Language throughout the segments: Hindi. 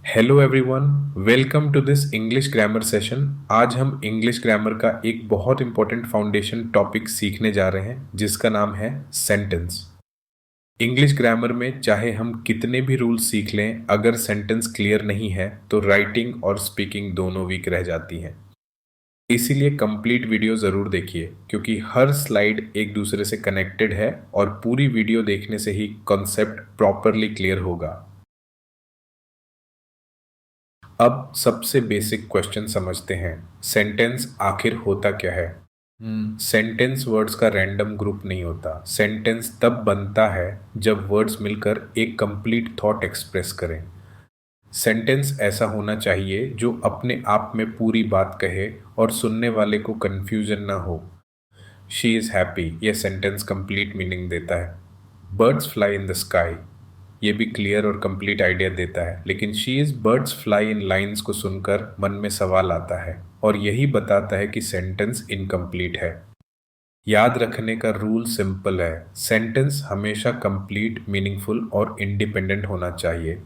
Hello everyone, welcome to this English grammar session. आज हम इंग्लिश ग्रामर का एक बहुत इंपॉर्टेंट फाउंडेशन टॉपिक सीखने जा रहे हैं जिसका नाम है सेंटेंस। इंग्लिश ग्रामर में चाहे हम कितने भी रूल्स सीख लें, अगर सेंटेंस क्लियर नहीं है तो राइटिंग और स्पीकिंग दोनों वीक रह जाती हैं। इसीलिए कंप्लीट वीडियो ज़रूर देखिए क्योंकि हर स्लाइड एक दूसरे से कनेक्टेड है और पूरी वीडियो देखने से ही कॉन्सेप्ट प्रॉपरली क्लियर होगा। अब सबसे बेसिक क्वेश्चन समझते हैं, सेंटेंस आखिर होता क्या है। सेंटेंस वर्ड्स का रैंडम ग्रुप नहीं होता। सेंटेंस तब बनता है जब वर्ड्स मिलकर एक कंप्लीट थॉट एक्सप्रेस करें। सेंटेंस ऐसा होना चाहिए जो अपने आप में पूरी बात कहे और सुनने वाले को कंफ्यूजन ना हो। शी इज़ हैप्पी, यह सेंटेंस कंप्लीट मीनिंग देता है। Birds fly in the sky, ये भी क्लियर और कंप्लीट आइडिया देता है। लेकिन she is birds fly in lines को सुनकर मन में सवाल आता है और यही बताता है कि सेंटेंस इनकम्प्लीट है। याद रखने का रूल सिंपल है, सेंटेंस हमेशा कंप्लीट, मीनिंगफुल और इंडिपेंडेंट होना चाहिए।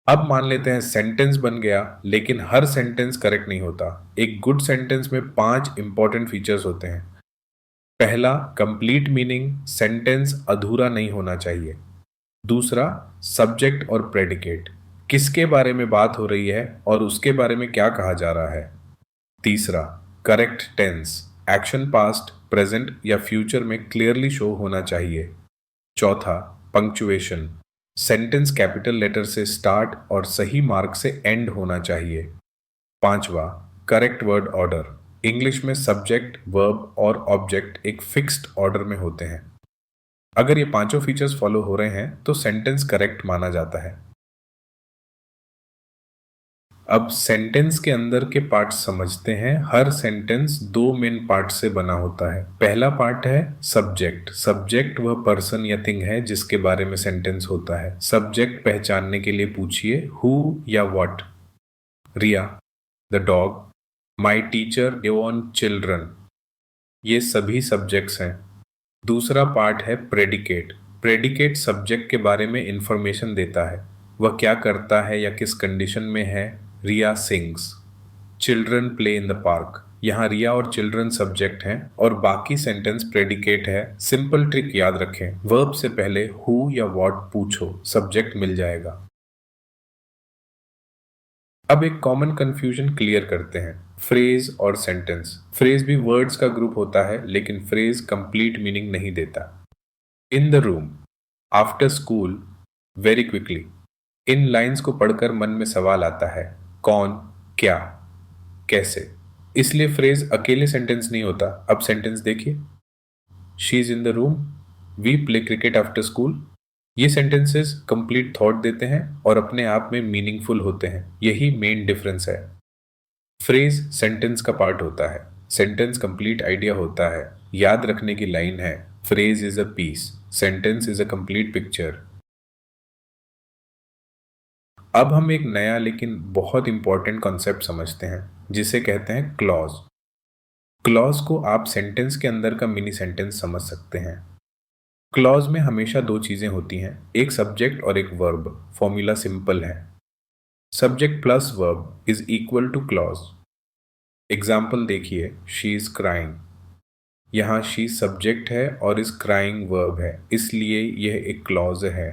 अब मान लेते हैं सेंटेंस बन गया, लेकिन हर सेंटेंस करेक्ट नहीं होता। एक गुड सेंटेंस में 5 इंपॉर्टेंट फीचर्स होते हैं। पहला, कंप्लीट मीनिंग, सेंटेंस अधूरा नहीं होना चाहिए। दूसरा, सब्जेक्ट और प्रेडिकेट, किसके बारे में बात हो रही है और उसके बारे में क्या कहा जा रहा है। तीसरा, correct tense, action past, present या फ्यूचर में क्लियरली शो होना चाहिए। चौथा, पंक्चुएशन, सेंटेंस कैपिटल लेटर से स्टार्ट और सही मार्क से एंड होना चाहिए। पांचवा, करेक्ट वर्ड ऑर्डर, इंग्लिश में सब्जेक्ट, वर्ब और ऑब्जेक्ट एक फिक्स्ड ऑर्डर में होते हैं। अगर ये पांचों फीचर्स फॉलो हो रहे हैं तो सेंटेंस करेक्ट माना जाता है। अब सेंटेंस के अंदर के पार्ट समझते हैं। हर सेंटेंस 2 मेन पार्ट से बना होता है। पहला पार्ट है सब्जेक्ट। सब्जेक्ट वह पर्सन या थिंग है जिसके बारे में सेंटेंस होता है। सब्जेक्ट पहचानने के लिए पूछिए हु या what. Riya, the dog, my teacher on children, ये सभी सब्जेक्ट्स हैं। दूसरा पार्ट है प्रेडिकेट। प्रेडिकेट सब्जेक्ट के बारे में इंफॉर्मेशन देता है, वह क्या करता है या किस कंडीशन में है। Riya sings, children play in the park, यहाँ रिया और चिल्ड्रन सब्जेक्ट हैं और बाकी सेंटेंस प्रेडिकेट है। सिंपल ट्रिक याद रखें, वर्ब से पहले हु या व्हाट पूछो, सब्जेक्ट मिल जाएगा। अब एक कॉमन कंफ्यूजन क्लियर करते हैं, फ्रेज और सेंटेंस। फ्रेज भी वर्ड्स का ग्रुप होता है, लेकिन फ्रेज कंप्लीट मीनिंग नहीं देता। इन the room, after school, very quickly, in lines को पढ़कर मन में सवाल आता है, कौन, क्या, कैसे। इसलिए फ्रेज अकेले सेंटेंस नहीं होता। अब सेंटेंस देखिए, she is in the room, we play cricket after school. ये सेंटेंसेस कंप्लीट थॉट देते हैं और अपने आप में मीनिंगफुल होते हैं। यही मेन डिफरेंस है। फ्रेज सेंटेंस का पार्ट होता है, सेंटेंस कंप्लीट आइडिया होता है। याद रखने की लाइन है, phrase is a piece, sentence is a complete picture. अब हम एक नया लेकिन बहुत इंपॉर्टेंट कॉन्सेप्ट समझते हैं जिसे कहते हैं क्लॉज। क्लॉज को आप सेंटेंस के अंदर का मिनी सेंटेंस समझ सकते हैं। क्लॉज में हमेशा 2 चीजें होती हैं, एक सब्जेक्ट और एक वर्ब। फॉर्मूला सिंपल है, subject plus verb is equal two clause. Example देखिए, शी इज क्राइंग, यहाँ शी सब्जेक्ट है और इज क्राइंग वर्ब है, इसलिए यह एक क्लॉज है।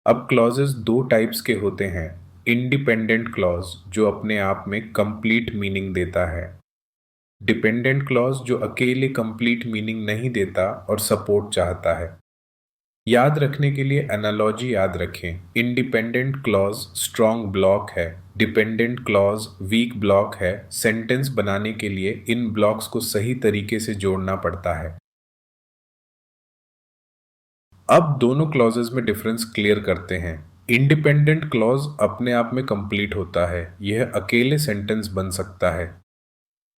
अब क्लॉजेस 2 टाइप्स के होते हैं, इंडिपेंडेंट क्लॉज जो अपने आप में कंप्लीट मीनिंग देता है, डिपेंडेंट क्लॉज जो अकेले कंप्लीट मीनिंग नहीं देता और सपोर्ट चाहता है। याद रखने के लिए एनालॉजी याद रखें, इंडिपेंडेंट क्लॉज स्ट्रॉन्ग ब्लॉक है, डिपेंडेंट क्लॉज वीक ब्लॉक है। सेंटेंस बनाने के लिए इन ब्लॉक्स को सही तरीके से जोड़ना पड़ता है। अब दोनों क्लॉजेस में डिफरेंस क्लियर करते हैं। इंडिपेंडेंट क्लॉज अपने आप में कंप्लीट होता है, यह अकेले सेंटेंस बन सकता है।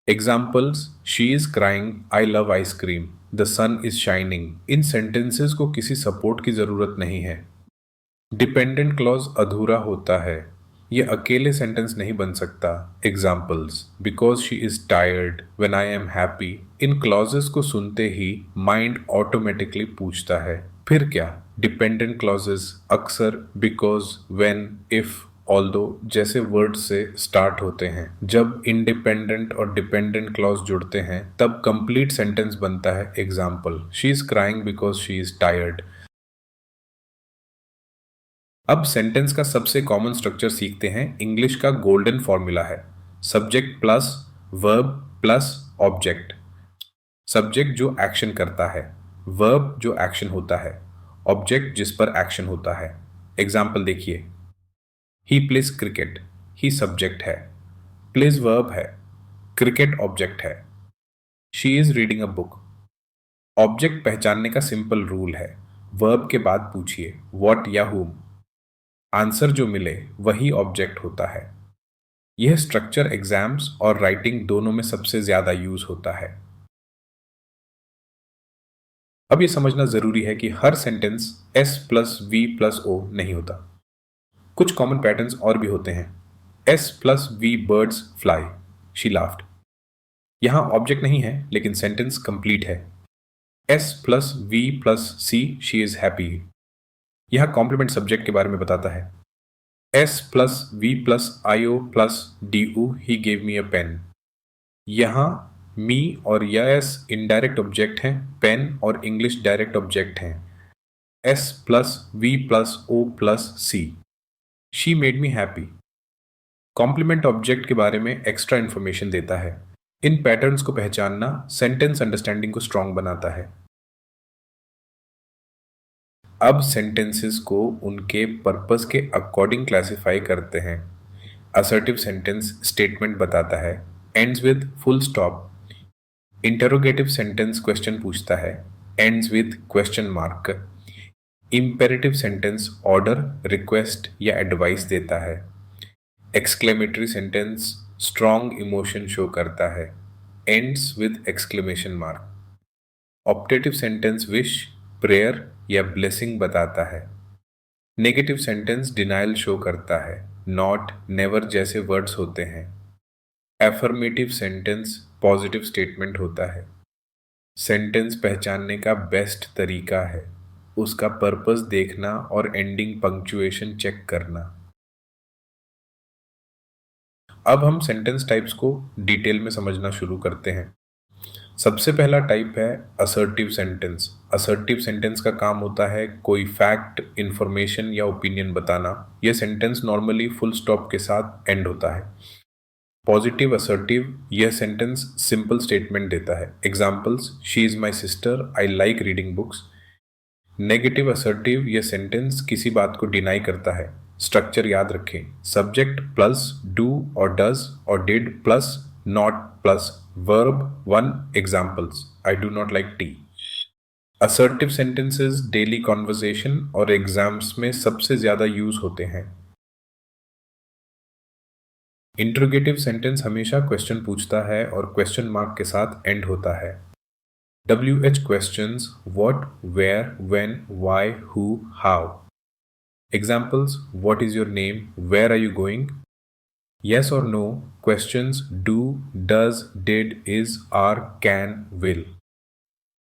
Examples, she is crying, I love ice cream, the sun is shining. इन सेंटेंसेस को किसी सपोर्ट की जरूरत नहीं है। डिपेंडेंट क्लॉज अधूरा होता है, यह अकेले सेंटेंस नहीं बन सकता। Examples, because she is tired, when I am happy. In clauses को सुनते ही माइंड ऑटोमेटिकली पूछता है फिर क्या। डिपेंडेंट क्लॉजेस अक्सर बिकॉज, व्हेन, इफ, ऑल्दो जैसे वर्ड से स्टार्ट होते हैं। जब इंडिपेंडेंट और डिपेंडेंट क्लॉज जुड़ते हैं तब कंप्लीट सेंटेंस बनता है। Example, she is crying because she is tired. अब सेंटेंस का सबसे कॉमन स्ट्रक्चर सीखते हैं। इंग्लिश का गोल्डन फॉर्मूला है subject plus verb plus object. Subject जो एक्शन करता है, वर्ब जो एक्शन होता है, ऑब्जेक्ट जिस पर एक्शन होता है। एग्जाम्पल देखिए, he plays cricket, he subject है, प्लेज वर्ब है, क्रिकेट ऑब्जेक्ट है। She is reading a book. Object पहचानने का सिंपल रूल है, वर्ब के बाद पूछिए व्हाट या whom। आंसर जो मिले वही ऑब्जेक्ट होता है। यह स्ट्रक्चर एग्जाम्स और राइटिंग दोनों में सबसे ज्यादा यूज होता है। अब यह समझना जरूरी है कि हर sentence S plus V plus O नहीं होता। कुछ कॉमन पैटर्न्स और भी होते हैं। S plus V birds fly, she laughed. यहां ऑब्जेक्ट नहीं है लेकिन सेंटेंस कंप्लीट है। S plus V plus C, she is happy. यह कॉम्प्लीमेंट सब्जेक्ट के बारे में बताता है। S plus V plus IO plus DU, he gave me a pen. यहाँ मी और यस इनडायरेक्ट ऑब्जेक्ट हैं, पेन और इंग्लिश डायरेक्ट ऑब्जेक्ट हैं। S plus V plus O plus C, she made me happy. Complement object के बारे में एक्स्ट्रा इन्फॉर्मेशन देता है। इन पैटर्न्स को पहचानना सेंटेंस अंडरस्टैंडिंग को स्ट्रांग बनाता है। अब सेंटेंसेस को उनके पर्पस के अकॉर्डिंग क्लासिफाई करते हैं। असर्टिव सेंटेंस स्टेटमेंट बताता है, ends with full stop. Interrogative sentence question पूछता है, ends with question mark. Imperative sentence order, request या एडवाइस देता है। Exclamatory sentence strong emotion show करता है, ends with exclamation mark. Optative sentence wish, prayer या ब्लेसिंग बताता है। नेगेटिव सेंटेंस डिनायल शो करता है, नॉट, नेवर जैसे वर्ड्स होते हैं। एफर्मेटिव सेंटेंस पॉजिटिव स्टेटमेंट होता है। सेंटेंस पहचानने का बेस्ट तरीका है उसका पर्पस देखना और एंडिंग पंक्चुएशन चेक करना। अब हम सेंटेंस टाइप्स को डिटेल में समझना शुरू करते हैं। सबसे पहला टाइप है असर्टिव सेंटेंस। असर्टिव सेंटेंस का काम होता है कोई फैक्ट, इंफॉर्मेशन या ओपिनियन बताना। यह सेंटेंस नॉर्मली फुल स्टॉप के साथ एंड होता है। पॉजिटिव असर्टिव, यह सेंटेंस सिंपल स्टेटमेंट देता है। Examples, she is my sister, I like reading books. Negative assertive, यह सेंटेंस किसी बात को डिनाई करता है। स्ट्रक्चर याद रखें, सब्जेक्ट प्लस डू और डज और did plus not plus verb 1 examples, I do not like tea। assertive sentences daily conversation और एग्जाम्स में सबसे ज्यादा यूज होते हैं। इंट्रोगेटिव सेंटेंस हमेशा क्वेश्चन पूछता है और क्वेश्चन मार्क के साथ एंड होता है। WH questions what, where, when, why, who, how। Examples, what is your name, where are you going। Yes or no questions do, does, did, is, are, can, will।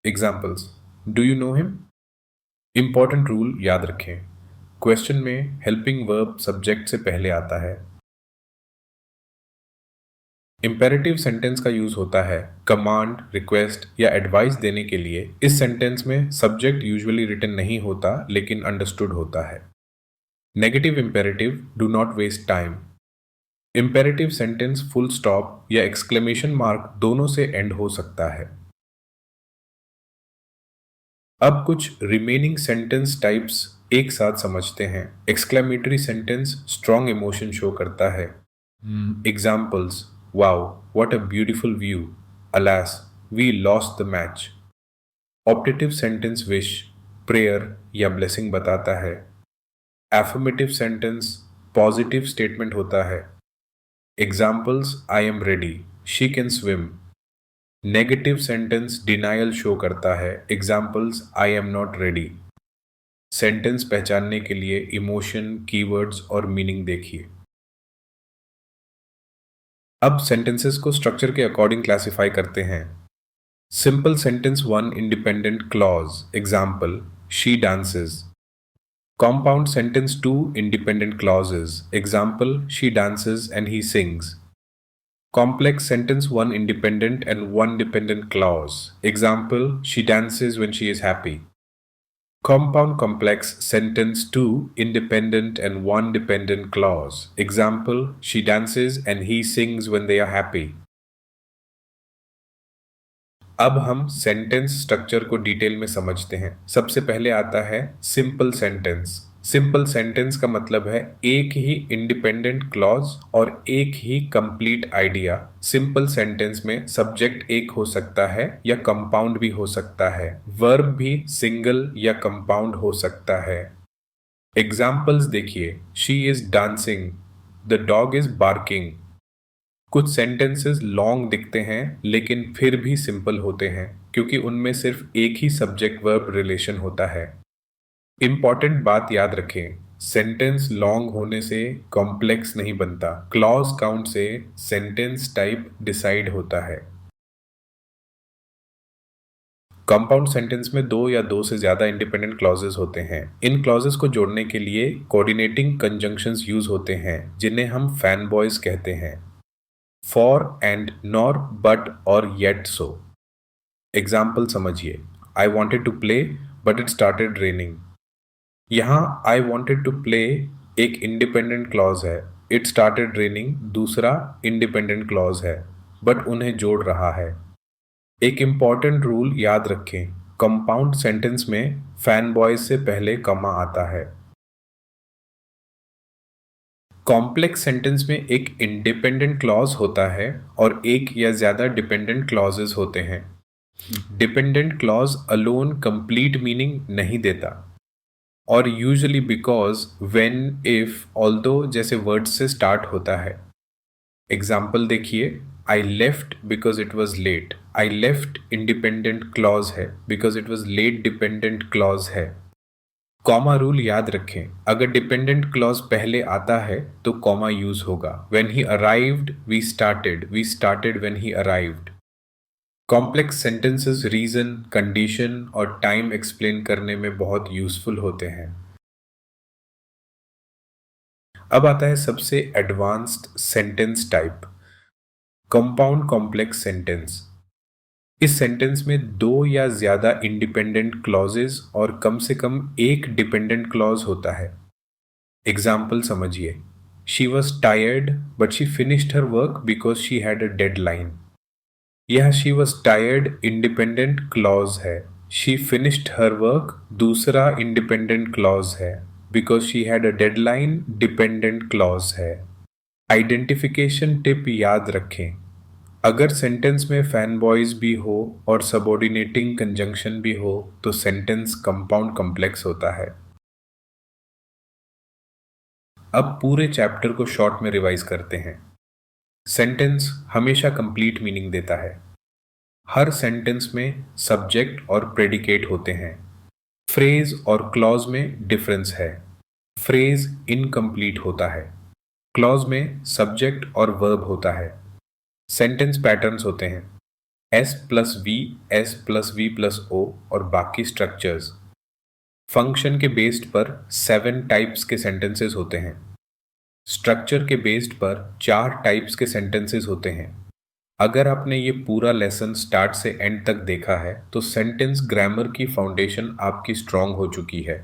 Examples, do you know him। Important rule याद रखें, क्वेश्चन में हेल्पिंग वर्ब सब्जेक्ट से पहले आता है। इंपेरेटिव सेंटेंस का यूज होता है कमांड, रिक्वेस्ट या एडवाइस देने के लिए। इस सेंटेंस में सब्जेक्ट यूजुअली रिटन नहीं होता लेकिन अंडरस्टूड होता है। Negative imperative, do not waste time. Imperative sentence full stop या एक्सक्लेमेशन मार्क दोनों से एंड हो सकता है। अब कुछ रिमेनिंग सेंटेंस टाइप्स एक साथ समझते हैं। Exclamatory sentence strong emotion show करता है। Examples, wow, what a beautiful view, alas, we lost the match. Optative sentence wish, prayer या ब्लेसिंग बताता है। एफर्मेटिव सेंटेंस पॉजिटिव स्टेटमेंट होता है। Examples, I am ready, she can swim। Negative sentence denial show करता है। Examples, I am not ready। Sentence पहचानने के लिए इमोशन, कीवर्ड्स और मीनिंग देखिए। अब सेंटेंसेस को स्ट्रक्चर के अकॉर्डिंग क्लासिफाई करते हैं। Simple sentence 1 independent clause. Example, she dances. Compound sentence 2 independent clauses. Example, she dances and he sings. Complex sentence 1 independent and 1 dependent clause. Example, she dances when she is happy. Compound complex sentence 2 independent and 1 dependent clause. Example, she dances and he sings when they are happy. अब हम सेंटेंस स्ट्रक्चर को डिटेल में समझते हैं। सबसे पहले आता है सिंपल सेंटेंस। सिंपल सेंटेंस का मतलब है एक ही इंडिपेंडेंट क्लॉज और एक ही कंप्लीट आइडिया। सिंपल सेंटेंस में सब्जेक्ट एक हो सकता है या कंपाउंड भी हो सकता है। वर्ब भी सिंगल या कंपाउंड हो सकता है। एग्जाम्पल्स देखिए, she is dancing, the dog is barking. कुछ सेंटेंसेस लॉन्ग दिखते हैं लेकिन फिर भी सिंपल होते हैं क्योंकि उनमें सिर्फ एक ही सब्जेक्ट वर्ब रिलेशन होता है। इंपॉर्टेंट बात याद रखें, सेंटेंस लॉन्ग होने से कॉम्प्लेक्स नहीं बनता। क्लॉज काउंट से सेंटेंस टाइप डिसाइड होता है। कंपाउंड सेंटेंस में दो या दो से ज्यादा इंडिपेंडेंट क्लॉजेस होते हैं। इन क्लॉजेस को जोड़ने के लिए कोऑर्डिनेटिंग कंजंक्शंस यूज होते हैं जिन्हें हम फैन बॉयज कहते हैं। For and nor, but और yet so. एग्जाम्पल समझिए, I wanted to play but it started raining. यहाँ I wanted to play एक इंडिपेंडेंट क्लॉज है, it started raining दूसरा इंडिपेंडेंट क्लॉज है, बट उन्हें जोड़ रहा है। एक इंपॉर्टेंट रूल याद रखें, कंपाउंड सेंटेंस में फैन बॉयज से पहले कॉमा आता है। कॉम्प्लेक्स सेंटेंस में एक इंडिपेंडेंट क्लॉज होता है और एक या ज्यादा डिपेंडेंट क्लॉजेस होते हैं। Dependent clause alone complete meaning नहीं देता और usually because, when, if, although जैसे वर्ड्स से स्टार्ट होता है। एग्जाम्पल देखिए, I left because it was late. I left independent clause है, because it was late dependent clause है। कॉमा रूल याद रखें, अगर डिपेंडेंट क्लॉज पहले आता है तो कॉमा यूज होगा। When he arrived we started when he arrived. Complex sentences reason, condition और टाइम एक्सप्लेन करने में बहुत यूजफुल होते हैं। अब आता है सबसे advanced sentence type, compound complex sentence. इस सेंटेंस में दो या ज्यादा इंडिपेंडेंट क्लॉजेस और कम से कम एक डिपेंडेंट क्लॉज होता है। एग्जाम्पल समझिए, she was tired but she finished her work because she had a deadline. यह she was tired independent clause है, शी फिनिश्ड हर वर्क दूसरा इंडिपेंडेंट क्लॉज है, because she had a deadline dependent clause है। आइडेंटिफिकेशन टिप याद रखें, अगर सेंटेंस में फैन बॉयज भी हो और सबऑर्डिनेटिंग कंजंक्शन भी हो तो सेंटेंस कंपाउंड कॉम्प्लेक्स होता है। अब पूरे चैप्टर को शॉर्ट में रिवाइज करते हैं। सेंटेंस हमेशा कंप्लीट मीनिंग देता है। हर सेंटेंस में सब्जेक्ट और प्रेडिकेट होते हैं। फ्रेज और क्लॉज में डिफरेंस है। फ्रेज इनकम्प्लीट होता है, क्लॉज में सब्जेक्ट और वर्ब होता है। सेंटेंस पैटर्न्स होते हैं S plus V, S plus V plus O और बाकी स्ट्रक्चर्स। फंक्शन के बेस्ड पर 7 टाइप्स के सेंटेंसेस होते हैं। स्ट्रक्चर के बेस्ड पर 4 टाइप्स के सेंटेंसेस होते हैं। अगर आपने ये पूरा लेसन स्टार्ट से एंड तक देखा है तो सेंटेंस ग्रामर की फाउंडेशन आपकी स्ट्रांग हो चुकी है।